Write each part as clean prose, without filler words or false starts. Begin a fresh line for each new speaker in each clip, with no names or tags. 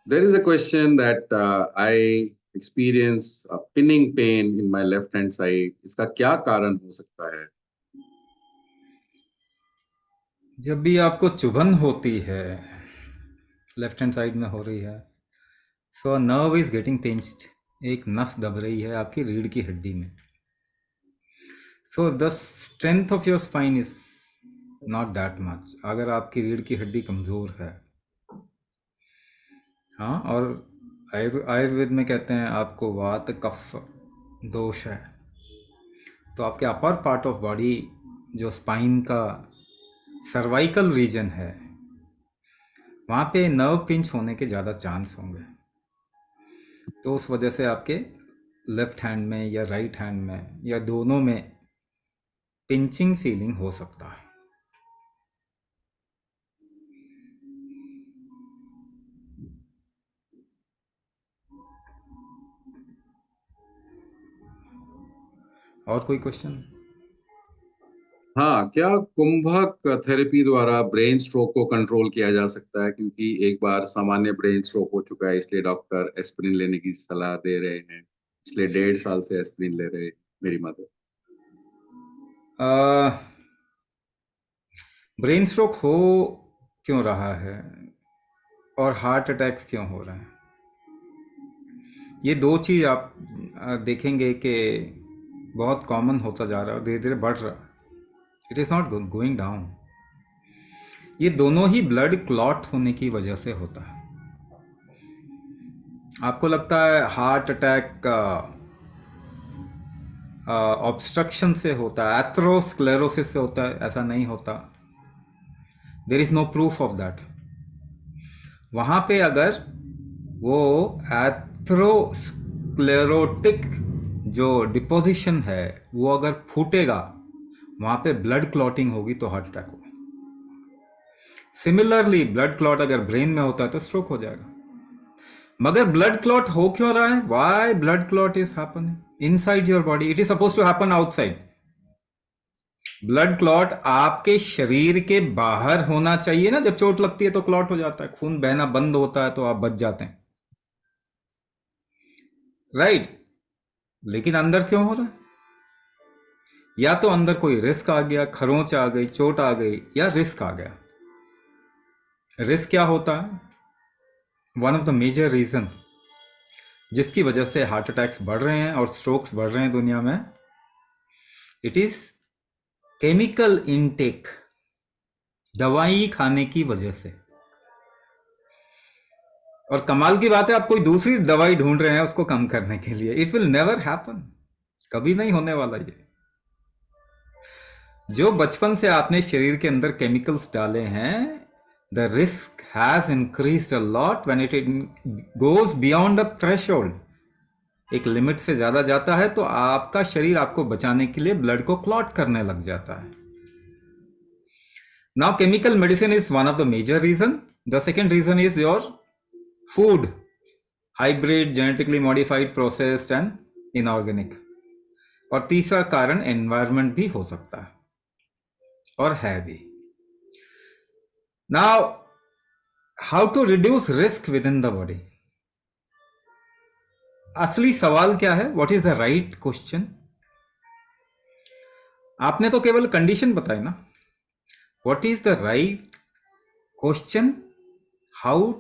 There is a question that I experience a pinning pain in my left hand side. इसका क्या कारण हो सकता है?
जब भी आपको चुभन होती है, लेफ्ट हैंड साइड में हो रही है, so nerve is getting pinched. एक नस दब रही है आपकी रीढ़ की हड्डी में। So the strength of your spine is not that much. अगर आपकी रीढ़ की हड्डी कमज़ोर है, हाँ, और आयुर्वेद में कहते हैं आपको वात कफ दोष है, तो आपके अपर पार्ट ऑफ बॉडी, जो स्पाइन का सर्वाइकल रीजन है, वहाँ पे नर्व पिंच होने के ज़्यादा चांस होंगे। तो उस वजह से आपके लेफ्ट हैंड में या राइट हैंड में या दोनों में पिंचिंग फीलिंग हो सकता है। और कोई क्वेश्चन?
हाँ, क्या कुंभक थेरेपी द्वारा ब्रेन स्ट्रोक को कंट्रोल किया जा सकता है? क्योंकि एक बार सामान्य ब्रेन स्ट्रोक हो चुका है, इसलिए डॉक्टर एस्पिरिन लेने की सलाह दे रहे हैं। इसलिए 1.5 साल से एस्पिरिन ले रहे हैं मेरी मदर।
ब्रेन स्ट्रोक हो क्यों रहा है और हार्ट अटैक्स क्यों हो रहे हैं, ये दो चीज़ आप देखेंगे कि बहुत कॉमन होता जा रहा है और धीरे धीरे बढ़ रहा है। It is not going down. ये दोनों ही ब्लड क्लॉट होने की वजह से होता है। आपको लगता है हार्ट अटैक ऑब्स्ट्रक्शन से होता है, एथरोस्क्लेरोसिस से होता है, ऐसा नहीं होता। There is no proof of that. वहाँ पे अगर वो एथरोस्क्लेरोटिक जो डिपोजिशन है वो अगर फूटेगा, वहाँ पे ब्लड क्लॉटिंग होगी तो हार्ट अटैक होगा। सिमिलरली ब्लड क्लॉट अगर ब्रेन में होता है तो स्ट्रोक हो जाएगा। मगर ब्लड क्लॉट हो क्यों रहा है? Why blood clot is happening inside your body? It is suppose to happen outside. Blood clot आपके शरीर के बाहर होना चाहिए ना। जब चोट लगती है तो क्लॉट हो जाता है, खून बहना बंद होता है तो आप बच जाते हैं, राइट? लेकिन अंदर क्यों हो रहा है? या तो अंदर कोई रिस्क आ गया, खरोंच आ गई, चोट आ गई, या रिस्क आ गया। रिस्क क्या होता है? One of the major reason जिसकी वजह से हार्ट अटैक्स बढ़ रहे हैं और स्ट्रोक्स बढ़ रहे हैं दुनिया में, इट इज केमिकल इनटेक। दवाई खाने की वजह से। और कमाल की बात है, आप कोई दूसरी दवाई ढूंढ रहे हैं उसको कम करने के लिए। इट विल नेवर हैपन, कभी नहीं होने वाला ये। जो बचपन से आपने शरीर के अंदर केमिकल्स डाले हैं, the risk has increased a lot when it goes beyond a threshold. एक लिमिट से ज्यादा जाता है तो आपका शरीर आपको बचाने के लिए ब्लड को क्लॉट करने लग जाता है। Now chemical medicine is one of the major reason. The second reason is your food, hybrid, genetically modified, processed and inorganic. और तीसरा कारण एनवायरनमेंट भी हो सकता है और है भी। Now how to reduce risk within the body? असली सवाल क्या है? What is the right question? आपने तो केवल कंडीशन बताई ना। What is the right question? How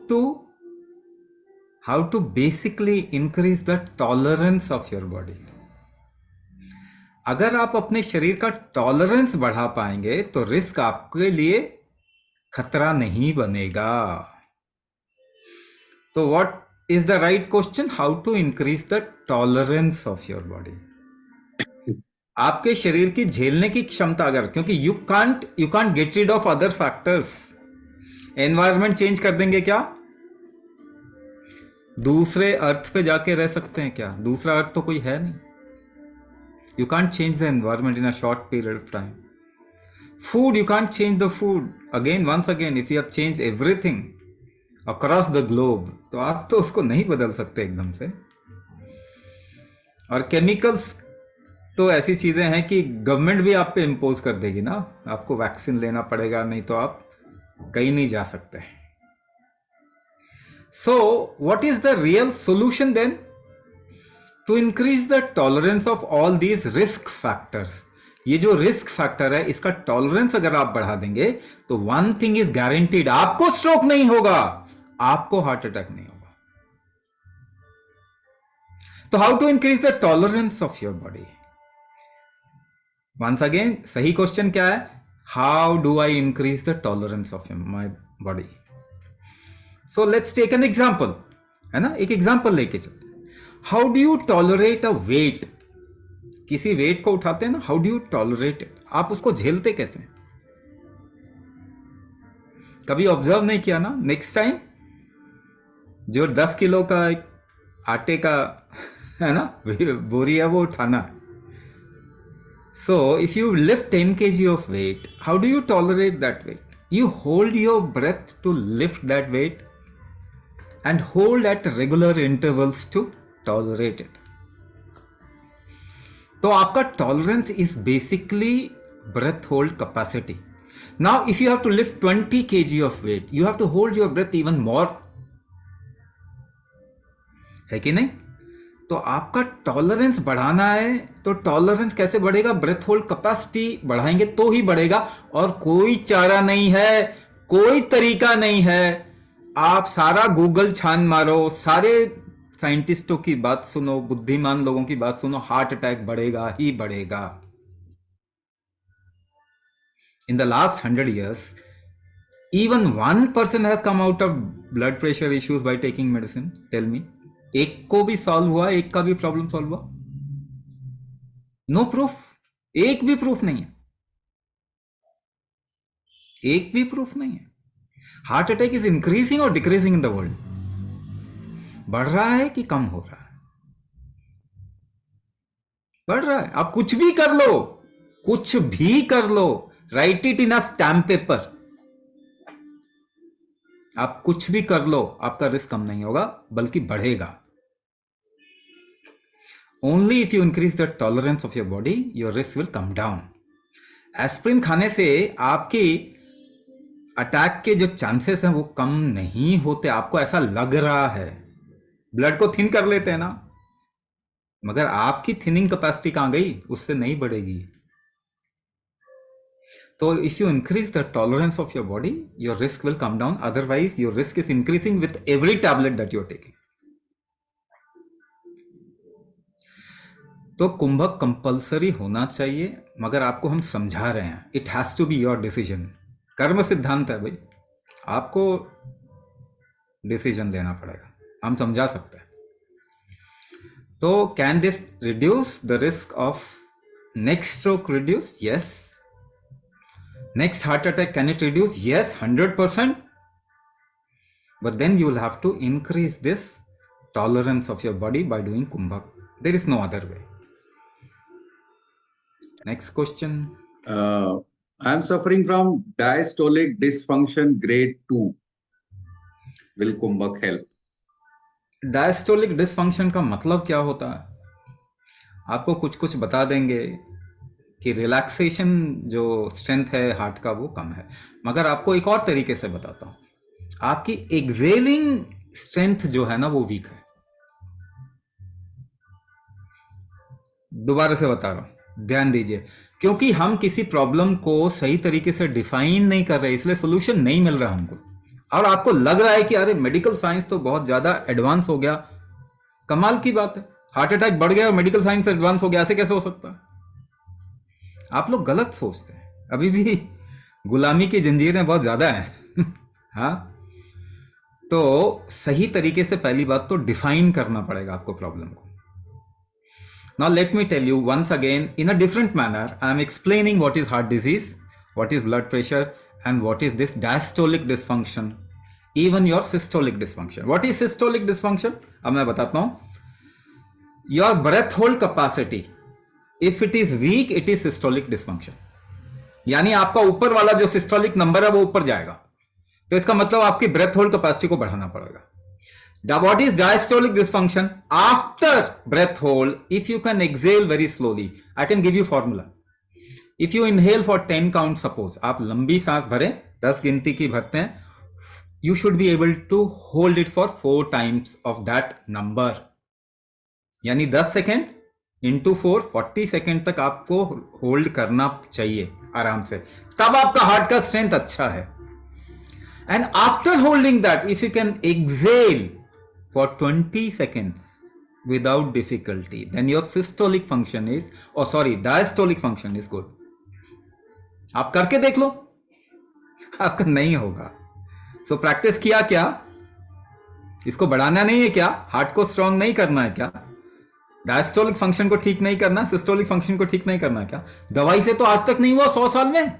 to basically increase the tolerance of your body. अगर आप अपने शरीर का टॉलरेंस बढ़ा पाएंगे तो रिस्क आपके लिए खतरा नहीं बनेगा। तो what is the right question? How to increase the tolerance of your body. आपके शरीर की झेलने की क्षमता, अगर, क्योंकि you can't get rid of other factors. Environment change कर देंगे क्या? दूसरे अर्थ पे जाके रह सकते हैं क्या? दूसरा अर्थ तो कोई है नहीं। You can't change the environment in a short period of time. Food, you can't change the food. Once again, if you have changed everything across the globe, तो आप तो उसको नहीं बदल सकते एकदम से। और केमिकल्स तो ऐसी चीजें हैं कि गवर्नमेंट भी आप पे इम्पोज कर देगी ना। आपको वैक्सीन लेना पड़ेगा, नहीं तो आप कहीं नहीं जा सकते। So what is the real solution then? To increase the tolerance of all these risk factors. ये जो रिस्क फैक्टर है इसका टॉलरेंस अगर आप बढ़ा देंगे तो वन थिंग इज गारंटीड, आपको स्ट्रोक नहीं होगा, आपको हार्ट अटैक नहीं होगा. तो how to increase the tolerance of your body? Once again सही क्वेश्चन क्या है? How do I increase the tolerance of my body? So let's take an example, है ना, एक एग्जाम्पल लेके चलते. How do you tolerate a weight? किसी weight को उठाते हैं ना, how do you tolerate it? आप उसको झेलते कैसे? कभी ऑब्जर्व नहीं किया ना? नेक्स्ट टाइम जो 10 किलो का एक आटे का है ना बोरी है वो उठाना. So if you lift 10 kg of weight, how do you tolerate that weight? You hold your breath to lift that weight and hold at regular intervals to tolerate it. तो आपका tolerance is basically breath hold capacity. Now if you have to lift 20 kg of weight, you have to hold your breath even more. है कि नहीं? तो आपका tolerance बढ़ाना है, तो टॉलरेंस कैसे बढ़ेगा? ब्रेथ होल्ड कैपेसिटी बढ़ाएंगे तो ही बढ़ेगा, और कोई चारा नहीं है, कोई तरीका नहीं है. आप सारा गूगल छान मारो, सारे साइंटिस्टों की बात सुनो, बुद्धिमान लोगों की बात सुनो, हार्ट अटैक बढ़ेगा ही बढ़ेगा. In the last 100 years, even one person has come out of blood pressure issues by taking medicine. Tell me, एक को भी सॉल्व हुआ? एक का भी प्रॉब्लम सॉल्व हुआ? No proof. एक भी प्रूफ नहीं है. एक भी प्रूफ नहीं है. हार्ट अटैक इज इंक्रीजिंग और डिक्रीजिंग इन द वर्ल्ड? बढ़ रहा है कि कम हो रहा है? बढ़ रहा है. आप कुछ भी कर लो, कुछ भी कर लो, write it in a stamp paper, आप कुछ भी कर लो, आपका रिस्क कम नहीं होगा बल्कि बढ़ेगा. Only if you increase the tolerance of your body, your risk will come down. Aspirin खाने से आपकी अटैक के जो चांसेस हैं वो कम नहीं होते. आपको ऐसा लग रहा है, ब्लड को थिन कर लेते हैं ना, मगर आपकी थिनिंग कैपेसिटी कहां गई? उससे नहीं बढ़ेगी. तो if you increase the tolerance of your body, your risk will come down. Otherwise your risk is increasing with every tablet that you are taking. तो कुंभक कंपल्सरी होना चाहिए, मगर आपको हम समझा रहे हैं, it has to be your decision. कर्म सिद्धांत है भाई, आपको डिसीजन लेना पड़ेगा. हम समझा सकते हैं. तो can this reduce the risk of next stroke? Reduce, yes. Next heart attack, can it reduce? Yes, 100%. But then you will have to increase this tolerance of your body by doing kumbhak. There is no other way. Next question.
I am suffering from diastolic dysfunction grade 2. Will Kumbhak help?
Diastolic dysfunction का मतलब क्या होता है? आपको कुछ कुछ बता देंगे कि रिलैक्सेशन जो स्ट्रेंथ है हार्ट का वो कम है, मगर आपको एक और तरीके से बताता हूं. आपकी एक्सेलिंग स्ट्रेंथ जो है ना वो वीक है. दोबारा से बता रहा हूं, ध्यान दीजिए, क्योंकि हम किसी प्रॉब्लम को सही तरीके से डिफाइन नहीं कर रहे, इसलिए सॉल्यूशन नहीं मिल रहा हमको. और आपको लग रहा है कि अरे मेडिकल साइंस तो बहुत ज्यादा एडवांस हो गया. कमाल की बात है, हार्ट अटैक बढ़ गया और मेडिकल साइंस एडवांस हो गया, ऐसे कैसे हो सकता है? आप लोग गलत सोचते हैं. अभी भी गुलामी की जंजीरें बहुत ज्यादा हैं. हाँ, तो सही तरीके से पहली बात तो डिफाइन करना पड़ेगा आपको प्रॉब्लम को. Now let me tell you once again in a different manner. I am explaining what is heart disease, what is blood pressure, and what is this diastolic dysfunction, even your systolic dysfunction. What is systolic dysfunction? अब मैं बताता हूं. Your breath hold capacity, if it is weak, it is systolic dysfunction. यानी आपका ऊपर वाला जो systolic number है वो ऊपर जाएगा, तो इसका मतलब आपकी ब्रेथ होल्ड कैपेसिटी को बढ़ाना पड़ेगा. What is diastolic dysfunction? After breath hold, if you can exhale very slowly, I can give you formula. If you inhale for 10 count, suppose आप लंबी सांस भरें, 10 गिनती की भरते हैं, you should be able to hold it for 4 times of that number. यानी 10 second into 4 40 second तक आपको होल्ड करना चाहिए आराम से, तब आपका हार्ट का स्ट्रेंथ अच्छा है. And after holding that if you can exhale for 20 seconds without difficulty, then your systolic function is, or sorry, diastolic function is good. आप करके देख लो, आपका नहीं होगा. सो प्रैक्टिस किया क्या? इसको बढ़ाना नहीं है क्या? हार्ट को स्ट्रांग नहीं करना है क्या? डायस्टोलिक फंक्शन को ठीक नहीं करना, सिस्टोलिक फंक्शन को ठीक नहीं करना क्या? दवाई से तो आज तक नहीं हुआ 100 साल में.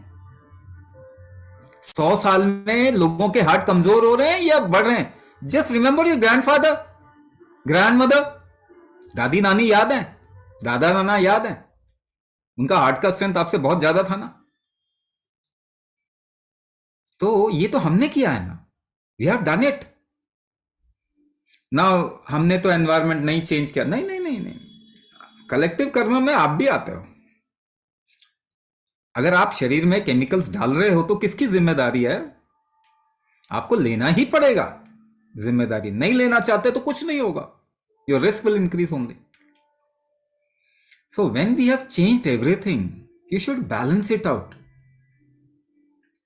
100 साल में लोगों के हार्ट कमजोर हो रहे हैं या बढ़ रहे हैं? Just remember your grandfather, grandmother, दादी नानी याद है, दादा नाना याद है, उनका हार्ट का स्ट्रेंथ आपसे बहुत ज्यादा था ना. तो ये तो हमने किया है ना, वी हैव डन इट. ना हमने तो एनवायरनमेंट नहीं चेंज किया, नहीं नहीं नहीं नहीं, कलेक्टिव कर्म में आप भी आते हो. अगर आप शरीर में केमिकल्स डाल रहे हो तो किसकी जिम्मेदारी है? आपको लेना ही पड़ेगा जिम्मेदारी. नहीं लेना चाहते तो कुछ नहीं होगा, your risk will increase only. So when we have changed everything, you should balance it out.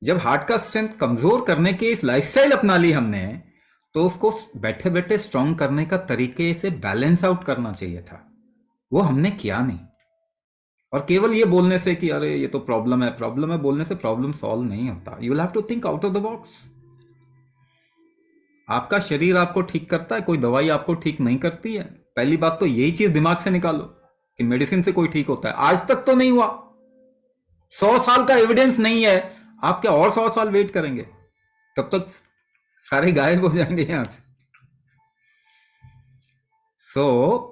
जब हार्ट का स्ट्रेंथ कमजोर करने की इस लाइफस्टाइल अपना ली हमने, तो उसको बैठे बैठे स्ट्रांग करने का तरीके से बैलेंस आउट करना चाहिए था. वो हमने किया नहीं. और केवल ये बोलने से कि अरे ये तो प्रॉब्लम है बोलने से प्रॉब्लम सॉल्व नहीं होता. You will have to think out of the box. आपका शरीर आपको ठीक करता है, कोई दवाई आपको ठीक नहीं करती है. पहली बात तो यही चीज दिमाग से निकालो कि मेडिसिन से कोई ठीक होता है. आज तक तो नहीं हुआ. 100 साल का एविडेंस नहीं है. आप क्या और 100 साल वेट करेंगे? तब तक सारे गायब हो जाएंगे यहां से. सो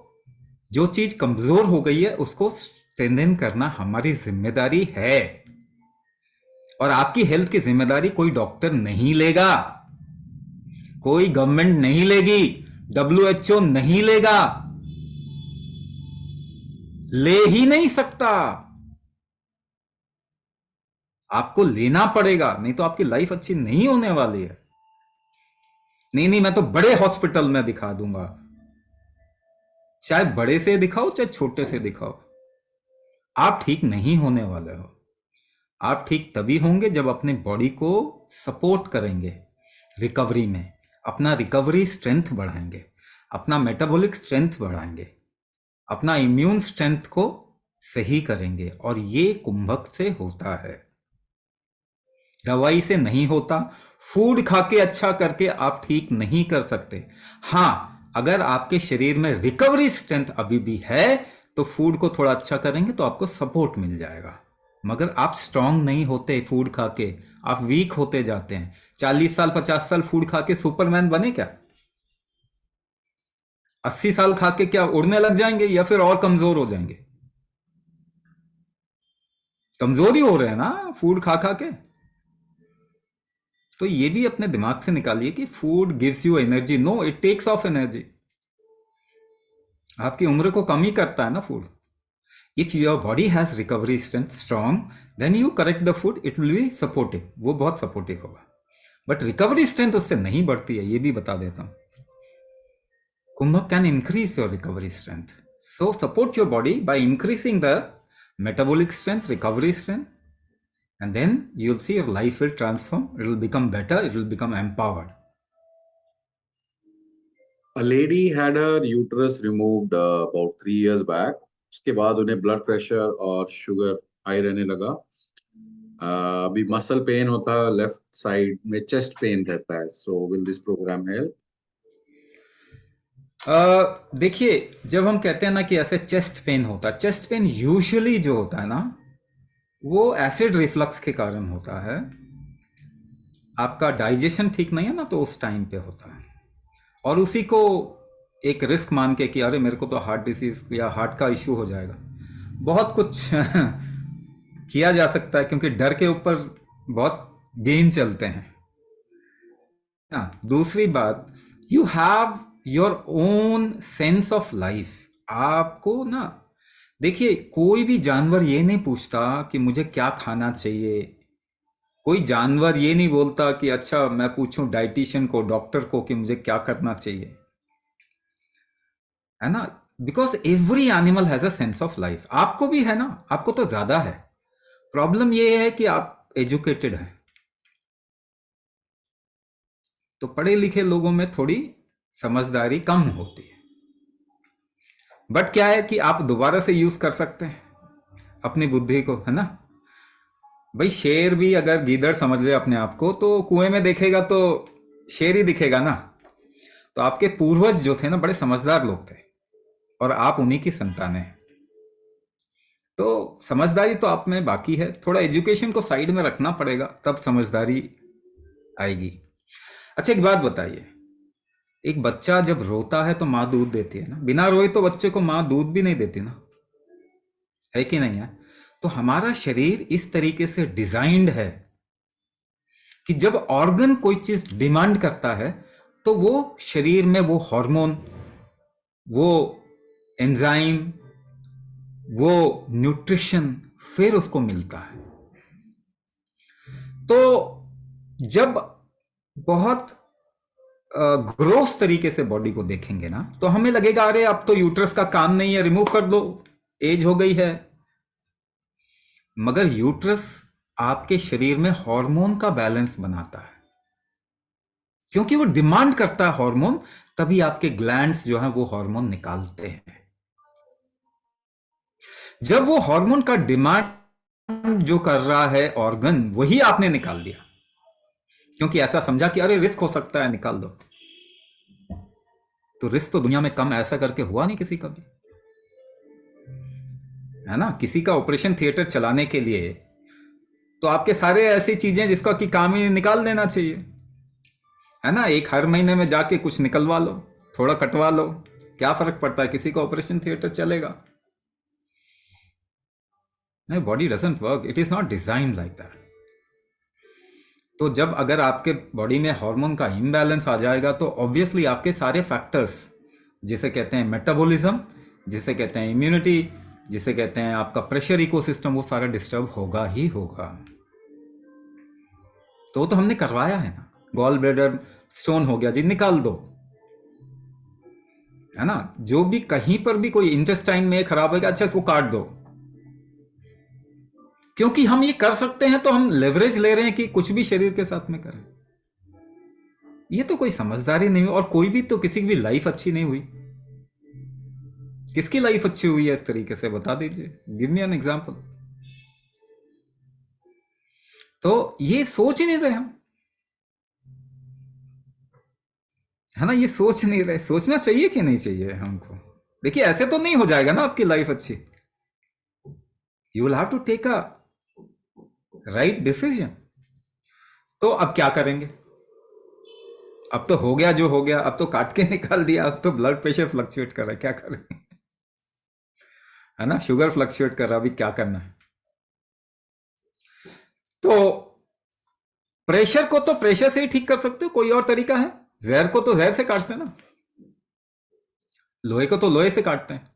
जो चीज कमजोर हो गई है उसको स्ट्रेंथन करना हमारी जिम्मेदारी है. और आपकी हेल्थ की जिम्मेदारी कोई डॉक्टर नहीं लेगा, कोई गवर्नमेंट नहीं लेगी, WHO नहीं लेगा, ले ही नहीं सकता. आपको लेना पड़ेगा, नहीं तो आपकी लाइफ अच्छी नहीं होने वाली है. नहीं मैं तो बड़े हॉस्पिटल में दिखा दूंगा. चाहे बड़े से दिखाओ चाहे छोटे से दिखाओ, आप ठीक नहीं होने वाले हो. आप ठीक तभी होंगे जब अपने बॉडी को सपोर्ट करेंगे रिकवरी में, अपना रिकवरी स्ट्रेंथ बढ़ाएंगे, अपना मेटाबॉलिक स्ट्रेंथ बढ़ाएंगे, अपना इम्यून स्ट्रेंथ को सही करेंगे. और ये कुंभक से होता है, दवाई से नहीं होता. फूड खा के अच्छा करके आप ठीक नहीं कर सकते. हाँ, अगर आपके शरीर में रिकवरी स्ट्रेंथ अभी भी है तो फूड को थोड़ा अच्छा करेंगे तो आपको सपोर्ट मिल जाएगा. मगर आप स्ट्रांग नहीं होते फूड खा के, आप वीक होते जाते हैं. 40 साल 50 साल फूड खा के सुपरमैन बने क्या? 80 साल खा के क्या उड़ने लग जाएंगे या फिर और कमजोर हो जाएंगे? कमजोर ही हो रहे हैं ना फूड खा खा के. तो ये भी अपने दिमाग से निकालिए कि food gives you energy. No, it takes of energy. आपकी उम्र को कम ही करता है ना food. If your body has recovery strength strong, then you correct the food, it will be supportive. वो बहुत सपोर्टिव होगा. बट रिकवरी स्ट्रेंथ उससे नहीं बढ़ती है, ये भी बता देता हूं. Kumbhak can increase your recovery strength. So support your body by increasing the metabolic strength, recovery strength, and then you'll see your life will transform. It will become better, it will become empowered.
A lady had her uterus removed about 3 years back. उसके बाद उन्हें blood pressure और sugar high रहने लगा. अभी muscle pain होता है left side में, चेस्ट पेन रहता है. So will this program help?
देखिए, जब हम कहते हैं ना कि ऐसे चेस्ट पेन होता है, चेस्ट पेन यूजुअली जो होता है ना वो एसिड रिफ्लक्स के कारण होता है. आपका डाइजेशन ठीक नहीं है ना, तो उस टाइम पे होता है. और उसी को एक रिस्क मान के कि अरे मेरे को तो हार्ट डिसीज या हार्ट का इश्यू हो जाएगा, बहुत कुछ किया जा सकता है, क्योंकि डर के ऊपर बहुत गेम चलते हैं. दूसरी बात, you have your own sense of life. आपको ना, देखिए, कोई भी जानवर ये नहीं पूछता कि मुझे क्या खाना चाहिए, कोई जानवर ये नहीं बोलता कि अच्छा मैं पूछूं डाइटिशियन को, डॉक्टर को कि मुझे क्या करना चाहिए, है ना? Because every animal has a sense of life. आपको भी है ना, आपको तो ज्यादा है। प्रॉब्लम ये है कि आप एजुकेटेड हैं, तो पढ़े लिखे लोगों में थोड़ी समझदारी कम होती है। बट क्या है कि आप दोबारा से यूज कर सकते हैं अपनी बुद्धि को, है ना? भाई शेर भी अगर गीदड़ समझ ले अपने आप को तो कुएं में देखेगा तो शेर ही दिखेगा ना। तो आपके पूर्वज जो थे ना बड़े समझदार लोग थे, और आप उन्हीं की संतानें हैं। तो समझदारी तो आप में बाकी है, थोड़ा एजुकेशन को साइड में रखना पड़ेगा, तब समझदारी आएगी। अच्छा एक बात बताइए, एक बच्चा जब रोता है तो माँ दूध देती है ना, बिना रोए तो बच्चे को माँ दूध भी नहीं देती ना, है कि नहीं है? तो हमारा शरीर इस तरीके से डिजाइंड है कि जब ऑर्गन कोई चीज डिमांड करता है तो वो शरीर में वो हार्मोन, वो एंजाइम, वो न्यूट्रिशन फिर उसको मिलता है। तो जब बहुत ग्रोस तरीके से बॉडी को देखेंगे ना तो हमें लगेगा अरे अब तो यूट्रस का काम नहीं है, रिमूव कर दो, एज हो गई है। मगर यूट्रस आपके शरीर में हार्मोन का बैलेंस बनाता है, क्योंकि वो डिमांड करता है हार्मोन, तभी आपके ग्लैंड्स जो हैं वो हार्मोन निकालते हैं। जब वो हार्मोन का डिमांड जो कर रहा है ऑर्गन, वही आपने निकाल दिया, क्योंकि ऐसा समझा कि अरे रिस्क हो सकता है, निकाल दो। तो रिस्क तो दुनिया में कम ऐसा करके हुआ नहीं किसी का भी, है ना? किसी का ऑपरेशन थिएटर चलाने के लिए तो आपके सारे ऐसी चीजें जिसका कि काम ही निकाल देना चाहिए, है ना? एक हर महीने में जाके कुछ निकलवा लो, थोड़ा कटवा लो, क्या फर्क पड़ता है? किसी का ऑपरेशन थिएटर चलेगा नहीं। Body doesn't work, it is not design like that. तो जब अगर आपके बॉडी में हार्मोन का इम्बैलेंस आ जाएगा तो ऑब्वियसली आपके सारे फैक्टर्स, जिसे कहते हैं मेटाबॉलिज्म, जिसे कहते हैं इम्यूनिटी, जिसे कहते हैं आपका प्रेशर इकोसिस्टम, वो सारा डिस्टर्ब होगा ही होगा। तो हमने करवाया है ना, गॉल ब्लैडर स्टोन हो गया जी, निकाल दो, है ना? जो भी कहीं पर भी कोई इंटेस्टाइन में खराब होगा, अच्छा इसको काट दो। क्योंकि हम ये कर सकते हैं तो हम लेवरेज ले रहे हैं कि कुछ भी शरीर के साथ में करें। ये तो कोई समझदारी नहीं हुई, और कोई भी तो किसी की भी लाइफ अच्छी नहीं हुई। किसकी लाइफ अच्छी हुई है इस तरीके से, बता दीजिए, गिव मी एन एग्जांपल। तो ये सोच ही नहीं रहे हम, है ना? ये सोच नहीं रहे। सोचना चाहिए कि नहीं चाहिए हमको? देखिए ऐसे तो नहीं हो जाएगा ना आपकी लाइफ अच्छी। You will have to take a right decision. तो अब क्या करेंगे? अब तो हो गया जो हो गया, अब तो काट के निकाल दिया, अब तो ब्लड प्रेशर फ्लक्चुएट कर रहा है, क्या करें? है ना? शुगर फ्लक्चुएट कर रहा, अभी क्या करना है? तो प्रेशर को तो प्रेशर से ही ठीक कर सकते हो, कोई और तरीका है? जहर को तो जहर से काटते हैं ना, लोहे को तो लोहे से काटते हैं,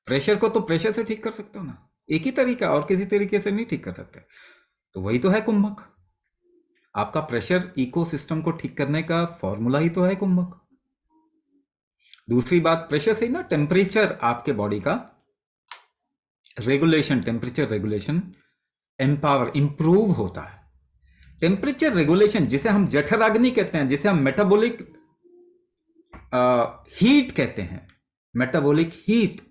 प्रेशर को तो प्रेशर से ठीक कर सकते हो ना। एक ही तरीका, और किसी तरीके से नहीं ठीक कर सकते। तो वही तो है कुंभक। आपका प्रेशर इकोसिस्टम को ठीक करने का फॉर्मूला ही तो है कुंभक। दूसरी बात, प्रेशर से ही ना टेम्परेचर आपके बॉडी का regulation, temperature regulation empower improve होता है। टेम्परेचर रेगुलेशन जिसे हम जठराग्नि कहते हैं, जिसे हम मेटाबॉलिक हीट कहते हैं, मेटाबॉलिक हीट,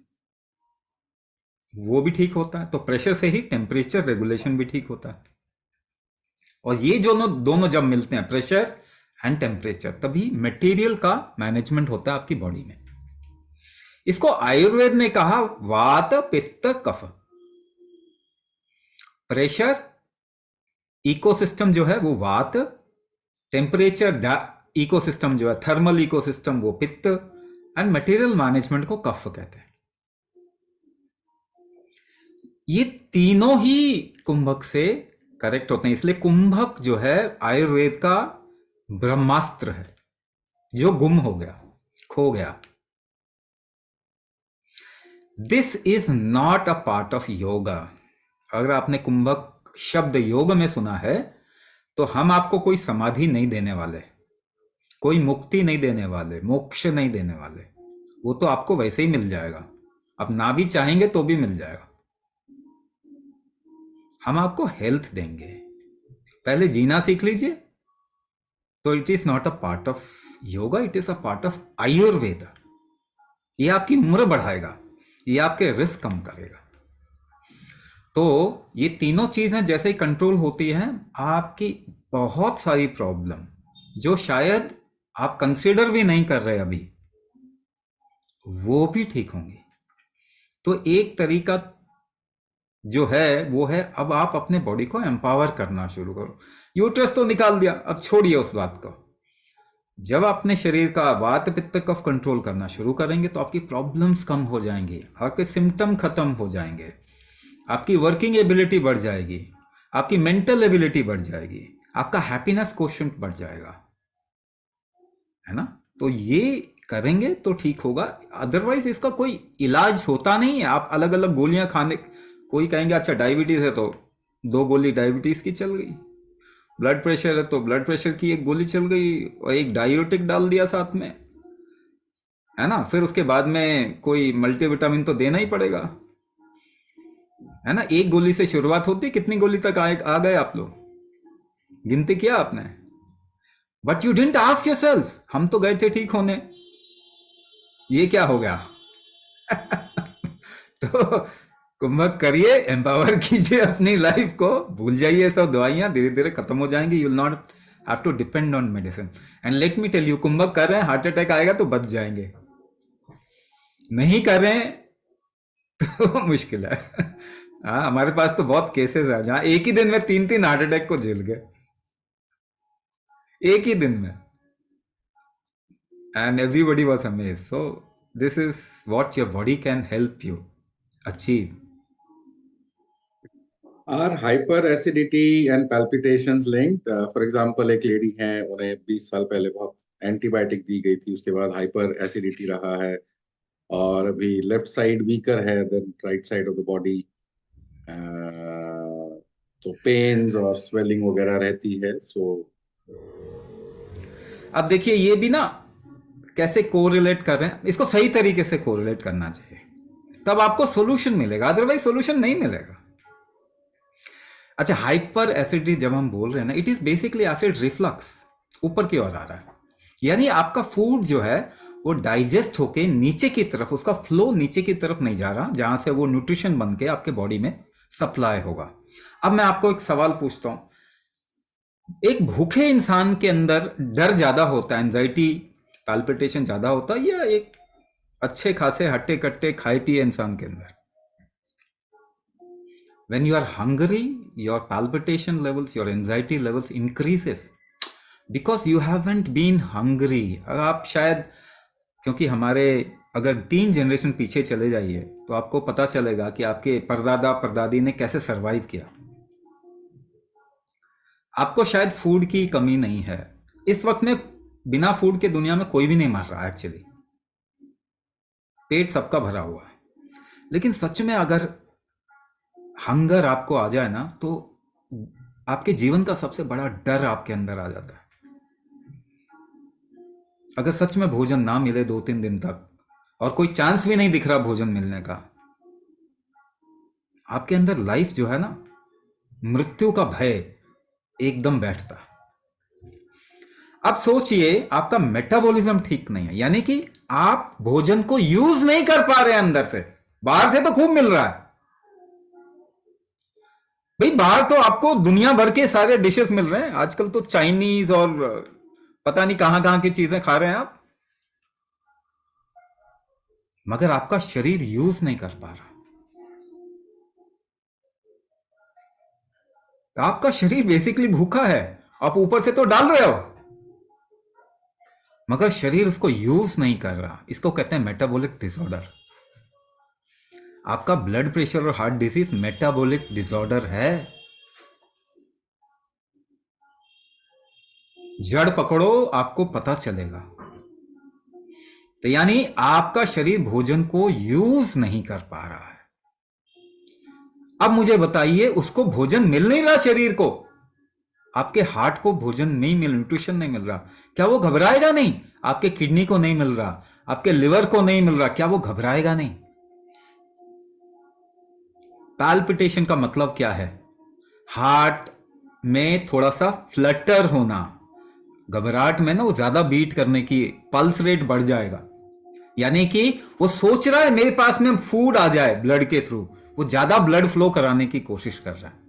वो भी ठीक होता है। तो प्रेशर से ही टेम्परेचर रेगुलेशन भी ठीक होता है। और ये दोनों दोनों जब मिलते हैं, प्रेशर एंड टेम्परेचर, तभी मटेरियल का मैनेजमेंट होता है आपकी बॉडी में। इसको आयुर्वेद ने कहा वात पित्त कफ। प्रेशर इकोसिस्टम जो है वो वात, टेम्परेचर इकोसिस्टम जो है थर्मल इकोसिस्टम वो पित्त, एंड मटेरियल मैनेजमेंट को कफ कहते हैं। ये तीनों ही कुंभक से करेक्ट होते हैं। इसलिए कुंभक जो है आयुर्वेद का ब्रह्मास्त्र है, जो गुम हो गया, खो गया। This is not a part of yoga. अगर आपने कुंभक शब्द योग में सुना है तो हम आपको कोई समाधि नहीं देने वाले, कोई मुक्ति नहीं देने वाले, मोक्ष नहीं देने वाले। वो तो आपको वैसे ही मिल जाएगा, आप ना भी चाहेंगे तो भी मिल जाएगा। हम आपको हेल्थ देंगे, पहले जीना सीख लीजिए। तो it is not a part of yoga, it is a part of Ayurveda. ये आपकी उम्र बढ़ाएगा, ये आपके रिस्क कम करेगा। तो ये तीनों चीजें जैसे ही कंट्रोल होती हैं, आपकी बहुत सारी प्रॉब्लम जो शायद आप कंसिडर भी नहीं कर रहे अभी, वो भी ठीक होंगी। तो एक तरीका जो है वो है, अब आप अपने बॉडी को एम्पावर करना शुरू करो। यूट्रस तो निकाल दिया, अब छोड़िए उस बात को। जब आप अपने शरीर का वात पित्त कफ कंट्रोल करना शुरू करेंगे तो आपकी प्रॉब्लम्स कम हो जाएंगी, आपके सिम्टम खत्म हो जाएंगे, आपकी वर्किंग एबिलिटी बढ़ जाएगी, आपकी मेंटल एबिलिटी बढ़ जाएगी, आपका हैप्पीनेस कोशेंट बढ़ जाएगा, है ना। तो ये करेंगे तो ठीक होगा, अदरवाइज इसका कोई इलाज होता नहीं है। आप अलग अलग गोलियां खाने, कोई कहेंगे अच्छा डायबिटीज है तो 2 गोली डायबिटीज की चल गई, ब्लड प्रेशर है तो ब्लड प्रेशर की 1 गोली चल गई और एक डायूरेटिक डाल दिया साथ में, है ना। फिर उसके बाद में कोई मल्टीविटामिन तो देना ही पड़ेगा, है ना। 1 गोली से शुरुआत होती, कितनी गोली तक आ गए आप लोग, गिनती किया आपने? But you didn't ask yourself, हम तो गए थे ठीक होने, ये क्या हो गया? तो कुंभक करिए, एम्पावर कीजिए अपनी लाइफ को, भूल जाइए सब दवाइयां, धीरे धीरे खत्म हो जाएंगी। You will not have to depend on medicine. And let me tell you, kumbhak कर रहे हैं, हार्ट अटैक आएगा तो बच जाएंगे, नहीं कर रहे हैं तो मुश्किल है। हाँ, हमारे पास तो बहुत केसेस है जहां एक ही दिन में 3-3 हार्ट अटैक को झेल गए, एक ही दिन में, and everybody was amazed. So this is what your body can help you achieve.
Are hyperacidity and palpitations linked? For example, एक लेडी है, उन्हें 20 साल पहले बहुत एंटीबायोटिक दी गई थी, उसके बाद हाइपर एसिडिटी रहा है, और अभी लेफ्ट साइड वीकर है then right side of the body, तो पेन्स और स्वेलिंग वगैरह रहती है। सो
अब देखिए ये भी ना कैसे कोरिलेट कर रहे हैं, इसको सही तरीके से कोरिलेट करना चाहिए, तब आपको सोल्यूशन मिलेगा, अदरवाइज सोल्यूशन नहीं मिलेगा। अच्छा, हाइपर एसिडिटी जब हम बोल रहे हैं ना, it is basically acid reflux, ऊपर की ओर आ रहा है, यानी आपका फूड जो है वो डाइजेस्ट होके नीचे की तरफ, उसका फ्लो नीचे की तरफ नहीं जा रहा, जहां से वो न्यूट्रिशन बन के आपके बॉडी में सप्लाई होगा। अब मैं आपको एक सवाल पूछता हूं, एक भूखे इंसान के अंदर डर ज्यादा होता है, एंजाइटी पैल्पिटेशन ज्यादा होता है, या एक अच्छे खासे हट्टे कट्टे खाए पिए इंसान के अंदर? When you are hungry, your palpitation levels, your anxiety levels increases because you haven't been hungry. आप शायद, क्योंकि हमारे अगर 3 जनरेशन पीछे चले जाइए तो आपको पता चलेगा कि आपके परदादा परदादी ने कैसे सरवाइव किया। आपको शायद फूड की कमी नहीं है, इस वक्त में बिना फूड के दुनिया में कोई भी नहीं मर रहा एक्चुअली, पेट सबका भरा हुआ है। लेकिन सच में अगर हंगर आपको आ जाए ना, तो आपके जीवन का सबसे बड़ा डर आपके अंदर आ जाता है। अगर सच में भोजन ना मिले 2-3 दिन तक, और कोई चांस भी नहीं दिख रहा भोजन मिलने का, आपके अंदर लाइफ जो है ना, मृत्यु का भय एकदम बैठता। अब सोचिए, आपका मेटाबॉलिज्म ठीक नहीं है, यानी कि आप भोजन को यूज नहीं कर पा रहे हैं अंदर से, बाहर से तो खूब मिल रहा है भाई, बाहर तो आपको दुनिया भर के सारे डिशेस मिल रहे हैं, आजकल तो चाइनीज और पता नहीं कहां कहां की चीजें खा रहे हैं आप, मगर आपका शरीर यूज नहीं कर पा रहा। आपका शरीर बेसिकली भूखा है, आप ऊपर से तो डाल रहे हो, मगर शरीर उसको यूज नहीं कर रहा। इसको कहते हैं मेटाबॉलिक डिसऑर्डर। आपका ब्लड प्रेशर और हार्ट डिजीज मेटाबॉलिक डिसऑर्डर है। जड़ पकड़ो, आपको पता चलेगा। तो यानी आपका शरीर भोजन को यूज नहीं कर पा रहा है। अब मुझे बताइए, उसको भोजन मिल नहीं रहा शरीर को, आपके हार्ट को भोजन नहीं मिल, न्यूट्रिशन नहीं मिल रहा, क्या वो घबराएगा नहीं? आपके किडनी को नहीं मिल रहा, आपके लिवर को नहीं मिल रहा, क्या वो घबराएगा नहीं? पैल्पिटेशन का मतलब क्या है? हार्ट में थोड़ा सा फ्लटर होना, घबराहट में ना वो ज्यादा बीट करने की, पल्स रेट बढ़ जाएगा, यानी कि वो सोच रहा है मेरे पास में फूड आ जाए ब्लड के थ्रू, वो ज्यादा ब्लड फ्लो कराने की कोशिश कर रहा है।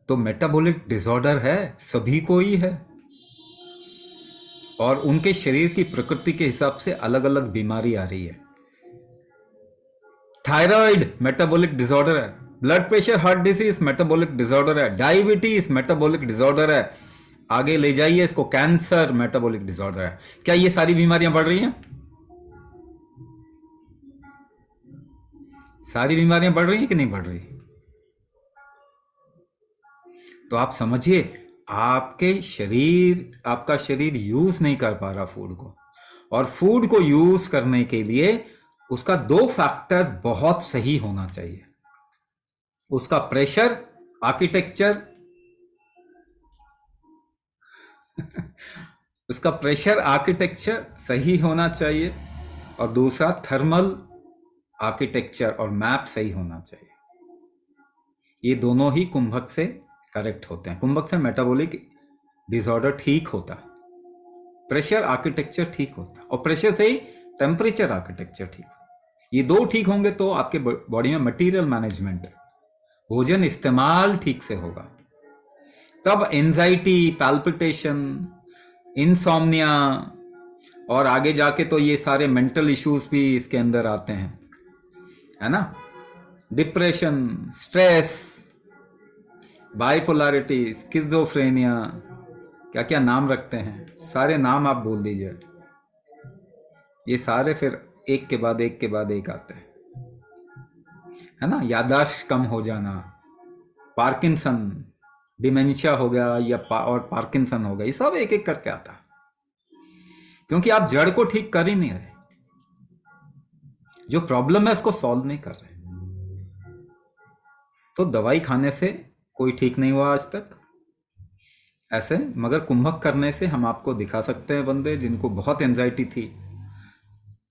तो मेटाबॉलिक डिसऑर्डर है, सभी को ही है, और उनके शरीर की प्रकृति के हिसाब से अलग अलग बीमारी आ रही है। थायराइड मेटाबॉलिक डिसऑर्डर है, blood pressure heart disease metabolic disorder है, डायबिटीज मेटाबॉलिक डिसऑर्डर है, आगे ले जाइए इसको, कैंसर मेटाबॉलिक डिसऑर्डर है। क्या ये सारी बीमारियां बढ़ रही हैं? सारी बीमारियां बढ़ रही हैं कि नहीं बढ़ रही? तो आप समझिए, आपका शरीर यूज नहीं कर पा रहा फूड को, और फूड को यूज करने के लिए उसका दो फैक्टर बहुत सही होना चाहिए। उसका प्रेशर आर्किटेक्चर उसका प्रेशर आर्किटेक्चर सही होना चाहिए, और दूसरा थर्मल आर्किटेक्चर और मैप सही होना चाहिए। ये दोनों ही कुंभक से करेक्ट होते हैं। कुंभक से मेटाबॉलिक डिसऑर्डर ठीक होता है, प्रेशर आर्किटेक्चर ठीक होता है, और प्रेशर से ही टेम्परेचर आर्किटेक्चर ठीक। ये दो ठीक होंगे तो आपके बॉडी में मटेरियल मैनेजमेंट, भोजन इस्तेमाल ठीक से होगा, तब एंजाइटी, पैल्पिटेशन, इंसोम्निया, और आगे जाके तो ये सारे मेंटल इश्यूज भी इसके अंदर आते हैं, है ना? डिप्रेशन, स्ट्रेस, बाइपोलैरिटी, स्किज़ोफ्रेनिया, क्या क्या नाम रखते हैं, सारे नाम आप बोल दीजिए, ये सारे फिर एक के बाद एक के बाद एक आते हैं, है ना? याददाश्त कम हो जाना, पार्किंसन, डिमेंशिया हो गया, या और पार्किंसन हो गया, ये सब एक एक करके आता है, क्योंकि आप जड़ को ठीक कर ही नहीं रहे, जो प्रॉब्लम है उसको सॉल्व नहीं कर रहे। तो दवाई खाने से कोई ठीक नहीं हुआ आज तक ऐसे, मगर कुंभक करने से हम आपको दिखा सकते हैं बंदे जिनको बहुत एंजाइटी थी,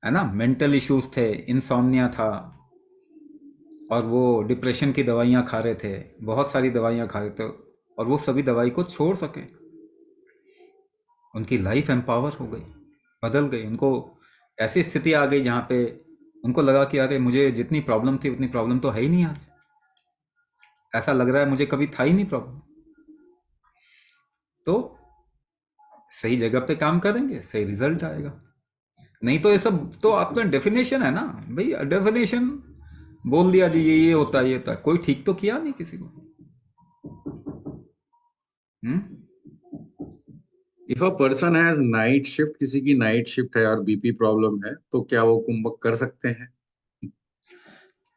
है ना, मेंटल इश्यूज थे, इंसोम्निया था, और वो डिप्रेशन की दवाइयाँ खा रहे थे, बहुत सारी दवाइयाँ खा रहे थे, और वो सभी दवाई को छोड़ सके, उनकी लाइफ एम्पावर हो गई, बदल गई, उनको ऐसी स्थिति आ गई जहाँ पे उनको लगा कि अरे मुझे जितनी प्रॉब्लम थी उतनी प्रॉब्लम तो है ही नहीं आज, ऐसा लग रहा है मुझे कभी था ही नहीं प्रॉब्लम। तो सही जगह पे काम करेंगे, सही रिजल्ट आएगा, नहीं तो ये सब तो आपका डेफिनेशन है ना भाई, डेफिनेशन बोल दिया जी, ये होता है, ये होता है, कोई ठीक तो किया नहीं किसी को।
If a person has night shift, किसी की नाइट शिफ्ट है और बीपी प्रॉब्लम है, तो क्या वो कुंभक कर सकते हैं?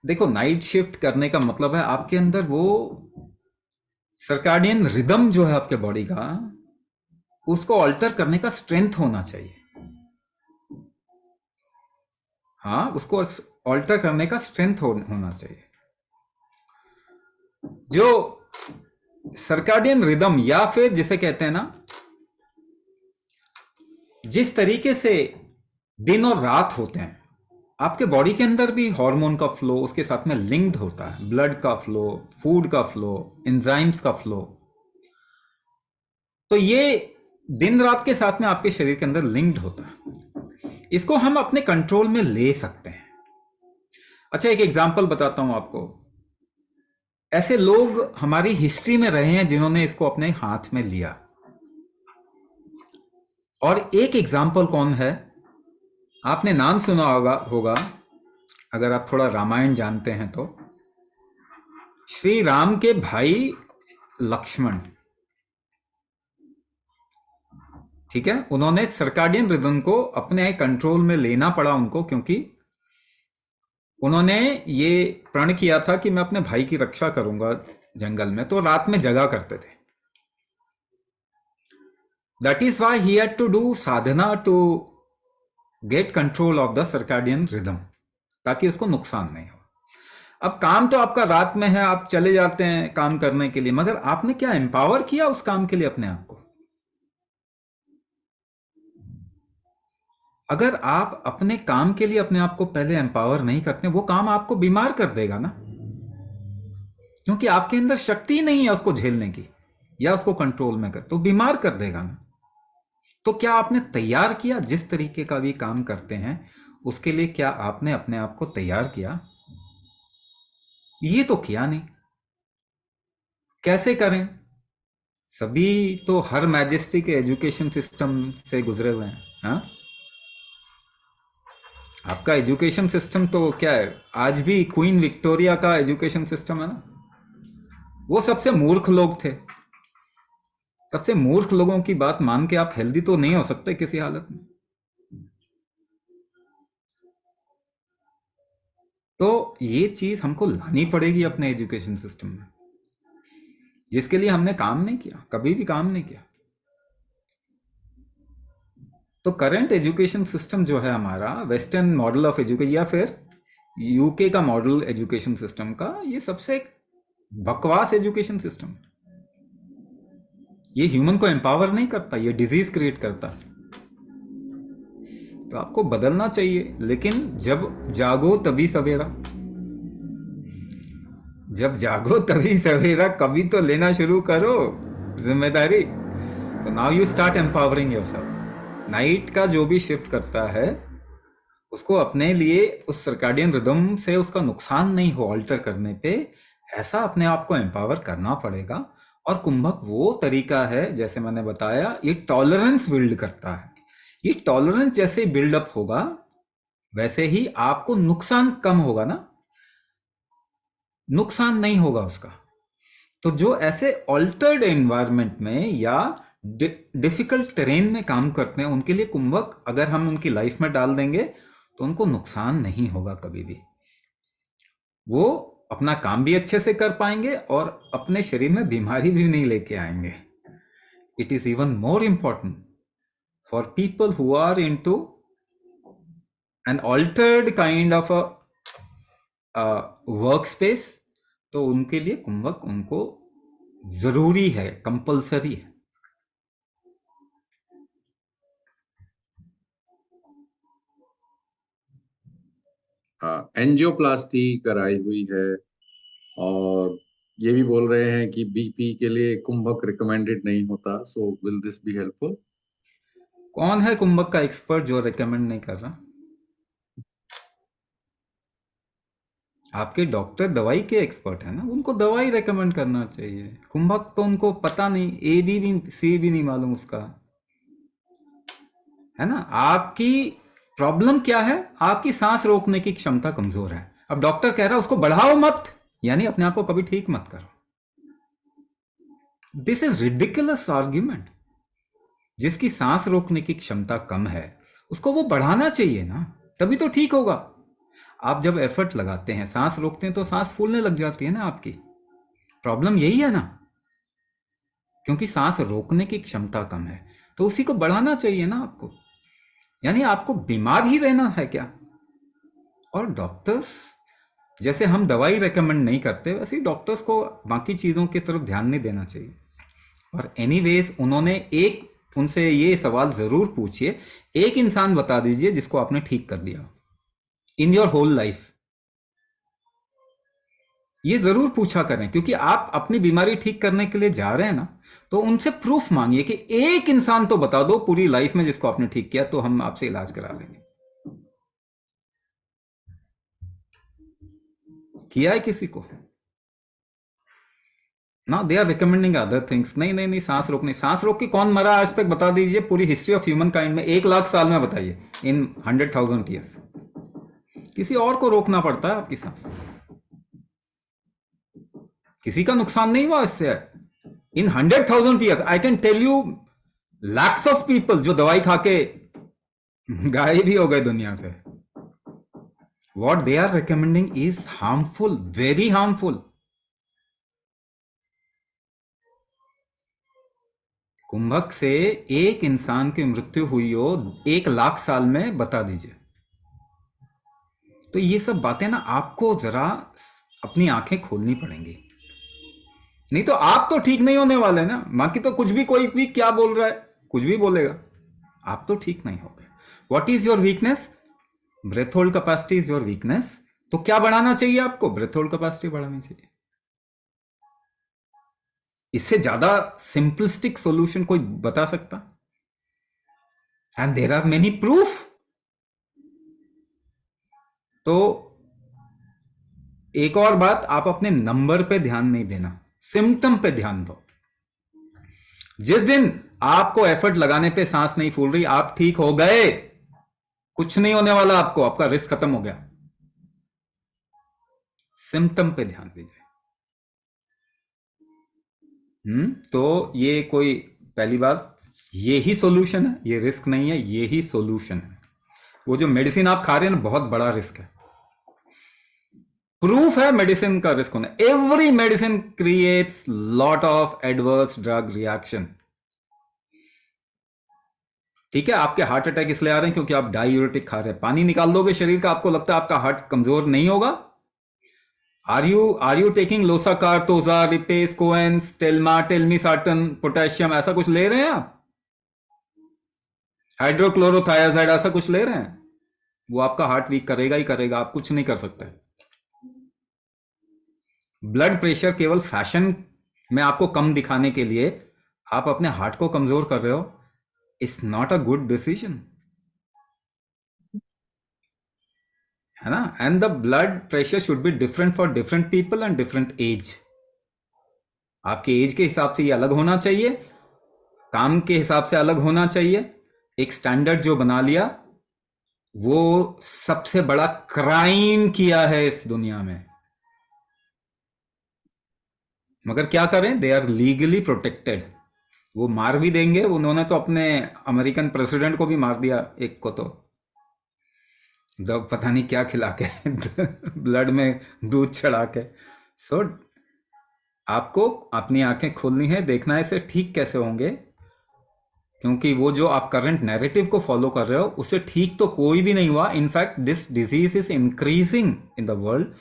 देखो, नाइट शिफ्ट करने का मतलब है आपके अंदर वो सर्काडियन रिदम जो है आपके बॉडी का, उसको ऑल्टर करने का स्ट्रेंथ होना चाहिए। हाँ, उसको ऑल्टर करने का स्ट्रेंथ होना चाहिए। जो सर्काडियन रिदम, या फिर जिसे कहते हैं ना, जिस तरीके से दिन और रात होते हैं, आपके बॉडी के अंदर भी हार्मोन का फ्लो उसके साथ में लिंक्ड होता है, ब्लड का फ्लो, फूड का फ्लो, एंजाइम्स का फ्लो, तो ये दिन रात के साथ में आपके शरीर के अंदर लिंक्ड होता है। इसको हम अपने कंट्रोल में ले सकते हैं। अच्छा, एक एग्जांपल बताता हूं आपको। ऐसे लोग हमारी हिस्ट्री में रहे हैं जिन्होंने इसको अपने हाथ में लिया, और एक एग्जाम्पल कौन है, आपने नाम सुना होगा अगर आप थोड़ा रामायण जानते हैं तो, श्री राम के भाई लक्ष्मण, ठीक है, उन्होंने सर्काडियन रिदम को अपने कंट्रोल में लेना पड़ा उनको, क्योंकि उन्होंने ये प्रण किया था कि मैं अपने भाई की रक्षा करूंगा जंगल में, तो रात में जगा करते थे। That is why he had to do साधना to get control of the circadian rhythm, ताकि उसको नुकसान नहीं हो। अब काम तो आपका रात में है, आप चले जाते हैं काम करने के लिए, मगर आपने क्या एम्पावर किया उस काम के लिए अपने आप को? अगर आप अपने काम के लिए अपने आप को पहले एम्पावर नहीं करते, वो काम आपको बीमार कर देगा ना, क्योंकि आपके अंदर शक्ति ही नहीं है उसको झेलने की या उसको कंट्रोल में कर, तो बीमार कर देगा ना। तो क्या आपने तैयार किया? जिस तरीके का भी काम करते हैं उसके लिए क्या आपने अपने आप को तैयार किया? ये तो किया नहीं। कैसे करें? सभी तो हर मैजेस्टी के एजुकेशन सिस्टम से गुजरे हुए हैं। हाँ, आपका एजुकेशन सिस्टम तो क्या है, आज भी क्वीन विक्टोरिया का एजुकेशन सिस्टम है ना। वो सबसे मूर्ख लोग थे। सबसे मूर्ख लोगों की बात मान के आप हेल्दी तो नहीं हो सकते किसी हालत में। तो ये चीज हमको लानी पड़ेगी अपने एजुकेशन सिस्टम में, जिसके लिए हमने काम नहीं किया, कभी भी काम नहीं किया। तो करंट एजुकेशन सिस्टम जो है हमारा, वेस्टर्न मॉडल ऑफ एजुकेशन या फिर यूके का मॉडल एजुकेशन सिस्टम का, ये सबसे बकवास एजुकेशन सिस्टम। ये ह्यूमन को एम्पावर नहीं करता, ये डिजीज क्रिएट करता है। तो आपको बदलना चाहिए, लेकिन जब जागो तभी सवेरा। जब जागो तभी सवेरा, कभी तो लेना शुरू करो जिम्मेदारी। तो now you start empowering yourself. Night का जो भी शिफ्ट करता है उसको अपने लिए उस सर्काडियन रिदम से उसका नुकसान नहीं हो ऑल्टर करने पे, ऐसा अपने आप को एम्पावर करना पड़ेगा। और कुंभक वो तरीका है, जैसे मैंने बताया, ये टॉलरेंस बिल्ड करता है। ये टॉलरेंस जैसे बिल्डअप होगा वैसे ही आपको नुकसान कम होगा ना, नुकसान नहीं होगा उसका। तो जो ऐसे ऑल्टर्ड एनवायरनमेंट में या डिफिकल्ट टेरेन में काम करते हैं, उनके लिए कुंभक अगर हम उनकी लाइफ में डाल देंगे तो उनको नुकसान नहीं होगा कभी भी। वो अपना काम भी अच्छे से कर पाएंगे और अपने शरीर में बीमारी भी नहीं लेके आएंगे। It is even more important for people who are into an altered kind of a work space. तो उनके लिए कुंभक उनको जरूरी है, कंपलसरी है।
हाँ, एंजियोप्लास्टी कराई हुई है। और ये भी बोल रहे हैं कि बीपी के लिए कुंभक रिकमेंडेड नहीं होता। सो विल दिस बी हेल्पफुल?
कौन है कुंभक का एक्सपर्ट जो रिकमेंड नहीं कर रहा? आपके डॉक्टर दवाई के एक्सपर्ट है ना, उनको दवाई रेकमेंड करना चाहिए। कुंभक तो उनको पता नहीं, ए बी भी सी भी नहीं मालूम उसका, है ना। आपकी प्रॉब्लम क्या है? आपकी सांस रोकने की क्षमता कमजोर है। अब डॉक्टर कह रहा है उसको बढ़ाओ मत, यानी अपने आप को कभी ठीक मत करो। This is ridiculous argument. जिसकी सांस रोकने की क्षमता कम है उसको वो बढ़ाना चाहिए ना, तभी तो ठीक होगा। आप जब एफर्ट लगाते हैं, सांस रोकते हैं, तो सांस फूलने लग जाती है ना आपकी। प्रॉब्लम यही है ना, क्योंकि सांस रोकने की क्षमता कम है, तो उसी को बढ़ाना चाहिए ना आपको। यानी आपको बीमार ही रहना है क्या? और डॉक्टर्स, जैसे हम दवाई रेकमेंड नहीं करते, वैसे ही डॉक्टर्स को बाकी चीज़ों की तरफ ध्यान नहीं देना चाहिए। और एनीवेज उन्होंने उनसे ये सवाल ज़रूर पूछिए, एक इंसान बता दीजिए जिसको आपने ठीक कर दिया इन योर होल लाइफ। ये ज़रूर पूछा करें, क्योंकि आप अपनी बीमारी ठीक करने के लिए जा रहे हैं ना, तो उनसे प्रूफ मांगिए कि एक इंसान तो बता दो पूरी लाइफ में जिसको आपने ठीक किया, तो हम आपसे इलाज करा लेंगे। किया है किसी को? ना, they are recommending other things. नहीं नहीं नहीं, सांस रोकने, सांस रोक के कौन मरा आज तक बता दीजिए पूरी हिस्ट्री ऑफ ह्यूमन काइंड में, 1 लाख साल में बताइए, इन 100,000 ईयर्स। किसी और को रोकना पड़ता है आपकी सांस, किसी का नुकसान नहीं हुआ इससे। In 100,000 years I can tell you lakhs of people जो दवाई खा के गायब भी हो गए दुनिया से। What they are recommending is harmful, very harmful. Kumbhak से एक इंसान की मृत्यु हुई हो 1 लाख साल में, बता दीजिए। तो ये सब बातें ना आपको जरा अपनी आंखें खोलनी पड़ेंगी, नहीं तो आप तो ठीक नहीं होने वाले ना। बाकी तो कुछ भी, कोई भी क्या बोल रहा है, कुछ भी बोलेगा, आप तो ठीक नहीं हो गए। What is your weakness? Breath hold capacity is your weakness. तो क्या बढ़ाना चाहिए आपको? ब्रेथ होल्ड कैपेसिटी बढ़ानी चाहिए। इससे ज्यादा सिंपलिस्टिक सॉल्यूशन कोई बता सकता? And there are many proof. तो एक और बात, आप अपने नंबर पे ध्यान नहीं देना, सिम्टम पे ध्यान दो। जिस दिन आपको एफर्ट लगाने पे सांस नहीं फूल रही, आप ठीक हो गए, कुछ नहीं होने वाला आपको, आपका रिस्क खत्म हो गया। सिम्टम पे ध्यान दीजिए। तो ये कोई पहली बात, ये ही सॉल्यूशन है, ये रिस्क नहीं है, ये ही सॉल्यूशन है। वो जो मेडिसिन आप खा रहे हैं ना, बहुत बड़ा रिस्क है। प्रूफ है मेडिसिन का रिस्क होना। Every medicine creates lot of adverse drug reaction. ठीक है, आपके हार्ट अटैक इसलिए आ रहे हैं क्योंकि आप डायूरेटिक खा रहे हैं। पानी निकाल दोगे शरीर का, आपको लगता है आपका हार्ट कमजोर नहीं होगा? Are you taking Losacar, Tozaa, Repace, कोएंस, टेल्मा, टेलमिसार्टन, पोटेशियम, ऐसा कुछ ले रहे हैं आप? हाइड्रोक्लोरोथायाजाइड, ऐसा कुछ ले रहे हैं? वो आपका हार्ट वीक करेगा ही करेगा, आप कुछ नहीं कर सकते। ब्लड प्रेशर केवल फैशन में आपको कम दिखाने के लिए आप अपने हार्ट को कमजोर कर रहे हो। It's not a good decision, है ना? And the blood pressure should be different for different people and different age. आपके एज के हिसाब से ये अलग होना चाहिए, काम के हिसाब से अलग होना चाहिए। एक स्टैंडर्ड जो बना लिया, वो सबसे बड़ा क्राइम किया है इस दुनिया में। मगर क्या करें, दे आर लीगली प्रोटेक्टेड। वो मार भी देंगे, उन्होंने तो अपने अमेरिकन प्रेसिडेंट को भी मार दिया, एक को तो पता नहीं क्या खिला के ब्लड में दूध चढ़ा के। सो आपको अपनी आंखें खोलनी है, देखना है इसे ठीक कैसे होंगे, क्योंकि वो जो आप करंट नैरेटिव को फॉलो कर रहे हो, उससे ठीक तो कोई भी नहीं हुआ। In fact this disease is increasing in the world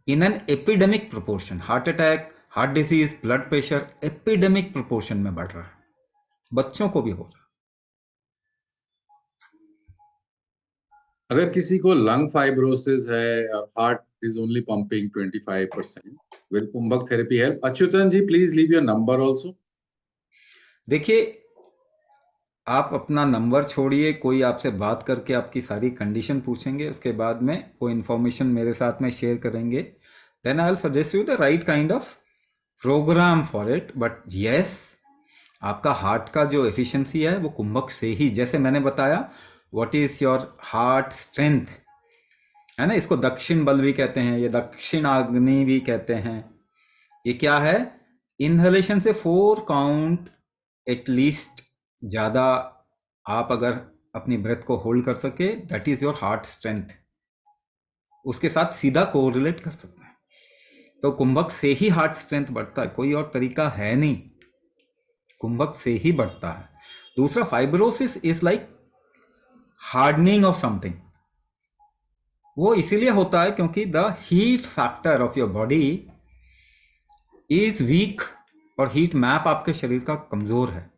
in an epidemic proportion. Heart attack, heart disease, blood pressure epidemic proportion में बढ़ रहा है, बच्चों को भी हो रहा है।
अगर किसी को लंग फाइब्रोसिस है और heart is only pumping 25%, will kumbhak therapy help? Achyuthan ji, please leave your number also.
देखिए, आप अपना नंबर छोड़िए, कोई आपसे बात करके आपकी सारी कंडीशन पूछेंगे, उसके बाद में वो इन्फॉर्मेशन मेरे साथ में शेयर करेंगे, then I will suggest you the right kind of program for it. But yes, आपका हार्ट का जो एफिशिएंसी है वो कुंभक से ही, जैसे मैंने बताया, what is your heart strength, है ना? इसको दक्षिण बल भी कहते हैं, ये दक्षिण आग्नेय भी कहते हैं। ये क्या है? इनहेलेशन से 4 काउंट एटलीस्ट ज़्यादा आप अगर अपनी ब्रेथ को होल्ड कर सके, that is your heart strength. उसके साथ सीधा कोरिलेट कर सकते हैं। तो कुंभक से ही हार्ट स्ट्रेंथ बढ़ता है, कोई और तरीका है नहीं, कुंभक से ही बढ़ता है। दूसरा, fibrosis is like hardening of something. वो इसीलिए होता है क्योंकि the heat factor of your body is weak, और हीट मैप आपके शरीर का कमजोर है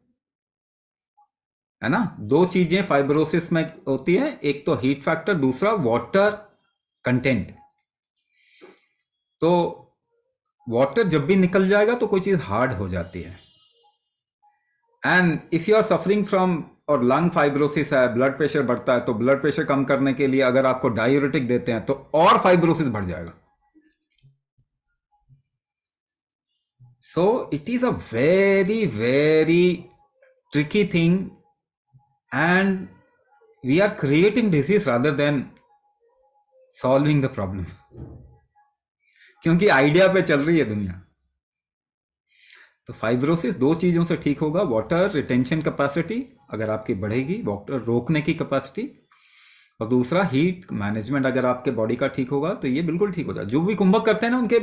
ना? 2 चीजें फाइब्रोसिस में होती है, एक तो हीट फैक्टर, दूसरा वाटर कंटेंट। तो वाटर जब भी निकल जाएगा तो कोई चीज हार्ड हो जाती है। And if you are suffering from, और लंग फाइब्रोसिस है, ब्लड प्रेशर बढ़ता है, तो ब्लड प्रेशर कम करने के लिए अगर आपको डायूरेटिक देते हैं तो और फाइब्रोसिस बढ़ जाएगा। So it is a very very tricky thing, and we are creating disease rather than solving the problem, क्योंकि आइडिया पे चल रही है दुनिया। तो फाइब्रोसिस 2 चीजों से ठीक होगा, वाटर रिटेंशन कैपेसिटी अगर आपकी बढ़ेगी, वाटर रोकने की कैपेसिटी, और दूसरा हीट मैनेजमेंट अगर आपके बॉडी का ठीक होगा, तो ये बिल्कुल ठीक हो जाए। जो भी कुंभक करते हैं ना, उनके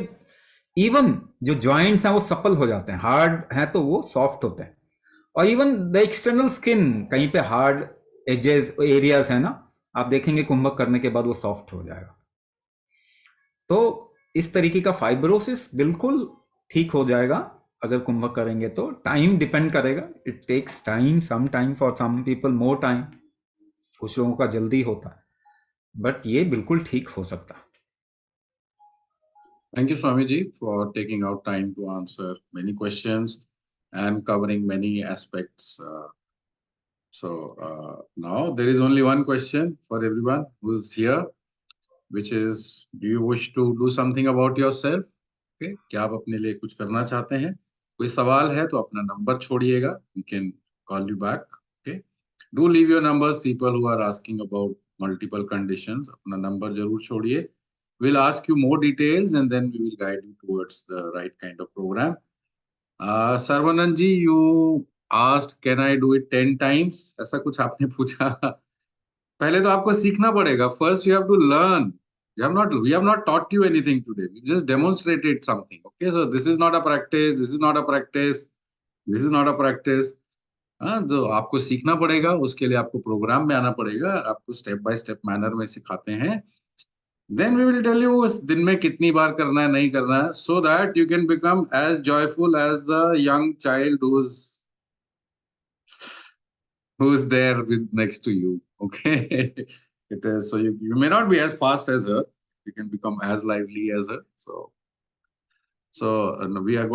इवन जो जॉइंट्स हैं वो सप्पल हो जाते हैं, हार्ड हैं तो वो सॉफ्ट होते हैं। और इवन द एक्सटर्नल स्किन, कहीं पे हार्ड एजेस एरियाज है ना, आप देखेंगे कुंभक करने के बाद वो सॉफ्ट हो जाएगा। तो इस तरीके का फाइब्रोसिस बिल्कुल ठीक हो जाएगा अगर कुंभक करेंगे तो। टाइम डिपेंड करेगा, it takes time, some time for some people more time, कुछ लोगों का जल्दी होता है, बट ये बिल्कुल ठीक हो सकता है।
Thank you, Swamiji, for taking out time to answer many questions and covering many aspects. Now there is only one question for everyone who's here, which is, do you wish to do something about yourself? Okay, क्या आप अपने लिए कुछ करना चाहते हैं? कोई सवाल है तो अपना number छोड़िएगा. We can call you back. Okay, do leave your numbers. People who are asking about multiple conditions, अपना नंबर जरूर छोड़िए. We'll ask you more details and then we will guide you towards the right kind of program. Sarvanand ji, you asked, can I do it 10 times? ऐसा कुछ आपने पूछा. पहले तो आपको सीखना पड़ेगा. First, you have to learn. We have not taught you anything today. We just demonstrated something. Okay, so this is not a practice. This is not a practice. This is not a practice. हाँ, जो आपको सीखना पड़ेगा उसके लिए आपको programme में आना पड़ेगा. आपको स्टेप बाय स्टेप मैनर में सिखाते हैं. Then we will tell you उस दिन में कितनी बार करना है, नहीं करना है, so that you can become as joyful as the young child who's there with next to you. Okay, it is so you may not be as fast as her, you can become as lively as her. So we are going to